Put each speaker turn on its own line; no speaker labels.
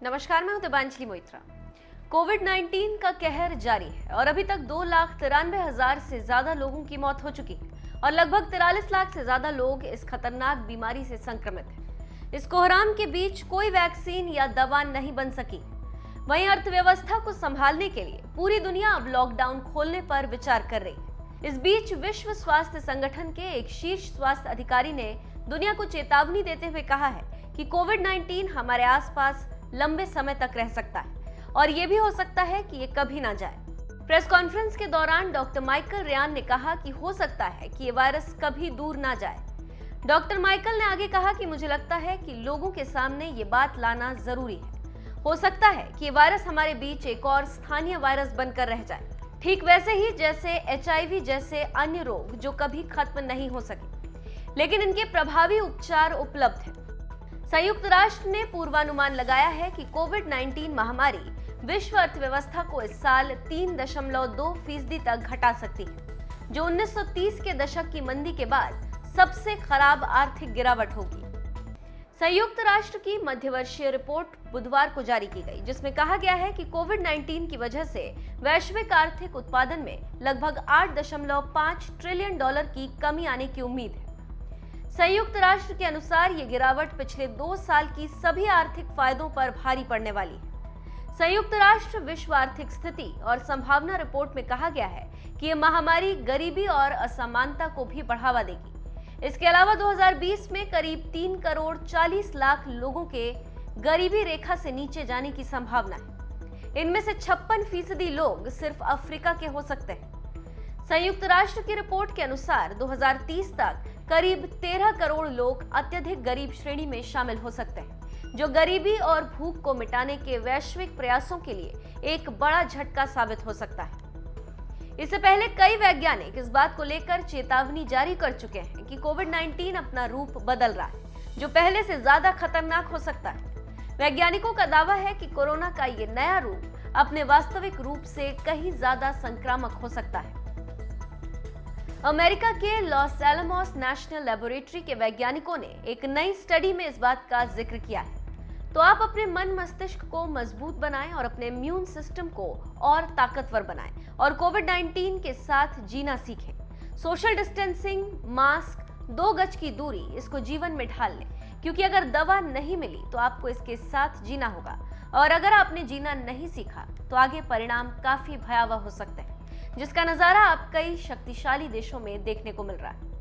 नमस्कार, मैं हूं दिबांजलि मोइत्रा। कोविड-19 का कहर जारी है और अभी तक 2,93,000 से ज्यादा लोगों की मौत हो चुकी है और लगभग 43 लाख से ज्यादा लोग इस खतरनाक बीमारी से संक्रमित हैं। इस कोहराम के बीच कोई वैक्सीन या दवा नहीं बन सकी। वहीं अर्थव्यवस्था को संभालने के लिए पूरी दुनिया अब लॉकडाउन खोलने पर विचार कर रही है। इस बीच विश्व स्वास्थ्य संगठन के एक शीर्ष स्वास्थ्य अधिकारी ने दुनिया को चेतावनी देते हुए कहा है कि कोविड-19 हमारे आसपास लंबे समय तक रह सकता है और ये भी हो सकता है कि ये कभी ना जाए। प्रेस कॉन्फ्रेंस के दौरान डॉक्टर माइकल रियान ने कहा कि हो सकता है कि ये वायरस कभी दूर ना जाए। डॉक्टर माइकल ने आगे कहा कि मुझे लगता है कि लोगों के सामने ये बात लाना जरूरी है। हो सकता है कि ये वायरस हमारे बीच एक और स्थानीय वायरस बनकर रह जाए, ठीक वैसे ही जैसे HIV जैसे अन्य रोग जो कभी खत्म नहीं हो सके, लेकिन इनके प्रभावी उपचार उपलब्ध हैं। संयुक्त राष्ट्र ने पूर्वानुमान लगाया है कि कोविड-19 महामारी विश्व अर्थव्यवस्था को इस साल 3.2% तक घटा सकती है, जो 1930 के दशक की मंदी के बाद सबसे खराब आर्थिक गिरावट होगी। संयुक्त राष्ट्र की मध्यवर्षीय रिपोर्ट बुधवार को जारी की गई, जिसमें कहा गया है कि कोविड-19 की वजह से वैश्विक आर्थिक उत्पादन में लगभग $8.5 ट्रिलियन की कमी आने की उम्मीद है। संयुक्त राष्ट्र के अनुसार ये गिरावट पिछले 2 साल की सभी आर्थिक फायदों पर भारी पड़ने वाली है। संयुक्त राष्ट्र विश्व आर्थिक स्थिति और संभावना रिपोर्ट में कहा गया है कि ये महामारी गरीबी और असमानता को भी बढ़ावा देगी। इसके अलावा 2020 में करीब 3,40,00,000 लोगों के गरीबी रेखा से नीचे जाने की संभावना है। इनमें से 56% लोग सिर्फ अफ्रीका के हो सकते हैं। संयुक्त राष्ट्र की रिपोर्ट के अनुसार 2030 तक करीब 13 करोड़ लोग अत्यधिक गरीब श्रेणी में शामिल हो सकते हैं, जो गरीबी और भूख को मिटाने के वैश्विक प्रयासों के लिए एक बड़ा झटका साबित हो सकता है। इससे पहले कई वैज्ञानिक इस बात को लेकर चेतावनी जारी कर चुके हैं कि कोविड-19 अपना रूप बदल रहा है, जो पहले से ज्यादा खतरनाक हो सकता है। वैज्ञानिकों का दावा है कि कोरोना का ये नया रूप अपने वास्तविक रूप से कहीं ज्यादा संक्रामक हो सकता है। अमेरिका के लॉस एलमोस नेशनल लेबोरेटरी के वैज्ञानिकों ने एक नई स्टडी में इस बात का जिक्र किया है। तो आप अपने मन मस्तिष्क को मजबूत बनाएं और अपने इम्यून सिस्टम को और ताकतवर बनाएं और कोविड-19 के साथ जीना सीखें। सोशल डिस्टेंसिंग, मास्क, 2 गज की दूरी, इसको जीवन में ढाल लें, क्योंकि अगर दवा नहीं मिली तो आपको इसके साथ जीना होगा और अगर आपने जीना नहीं सीखा तो आगे परिणाम काफी भयावह हो सकते हैं, जिसका नजारा अब कई शक्तिशाली देशों में देखने को मिल रहा है।